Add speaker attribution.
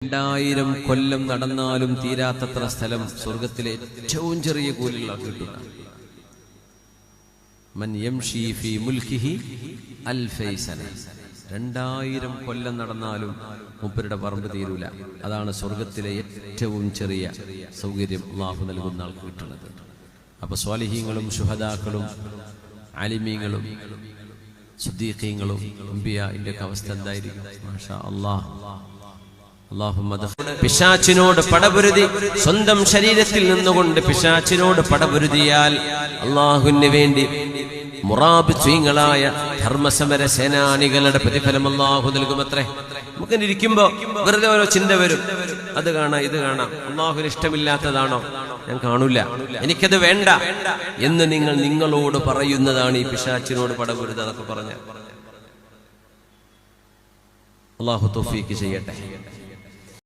Speaker 1: 2000 കൊല്ലം നടന്നാലും തീരാത്തത്ര സ്ഥലം സ്വർഗ്ഗത്തിലെ ഏറ്റവും ചെറിയ കൂലിയുള്ള കിട്ടുന്ന മൻ യംശി ഫീ മുൽക്കിഹി അൽഫൈ സന 2000 കൊല്ലം നടന്നാലും മൂപ്പരുടെ പറമ്പ് തീരൂല. അതാണ് സ്വർഗ്ഗത്തിലെ ഏറ്റവും ചെറിയ സൗകര്യം അല്ലാഹു നൽകുന്ന ആൾക്ക് കിട്ടുന്നത്. അപ്പൊ സ്വാലിഹീങ്ങളും ശുഹദാക്കളും ആലിമീങ്ങളും സിദ്ദീഖീങ്ങളും അംബിയാഇന്റെ അവസ്ഥ എന്തായിരിക്കും? മാഷാ അല്ലാഹ്. പിശാചിനോട് പടപൊരുതി സ്വന്തം ശരീരത്തിൽ നിന്നുകൊണ്ട് പിശാചിനോട് പടപൊരുതിയാൽ അള്ളാഹുവിന് വേണ്ടി മുറാബിത്വീങ്ങളായ ധർമ്മസമര സേനാനികളുടെ പ്രതിഫലം അള്ളാഹു നൽകുമത്രേ. നമുക്കിങ്ങനെ ഇരിക്കുമ്പോ വെറുതെ ഓരോ ചിന്ത വരും, അത് കാണാം ഇത് കാണാം, അള്ളാഹുവിന് ഇഷ്ടമില്ലാത്തതാണോ? ഞാൻ കാണൂല, എനിക്കത് വേണ്ട എന്ന് നിങ്ങളോട് പറയുന്നതാണ് ഈ പിശാചിനോട് പടപൊരുത്. അതൊക്കെ പറഞ്ഞ അള്ളാഹു തൗഫീഖ് ചെയ്യട്ടെ.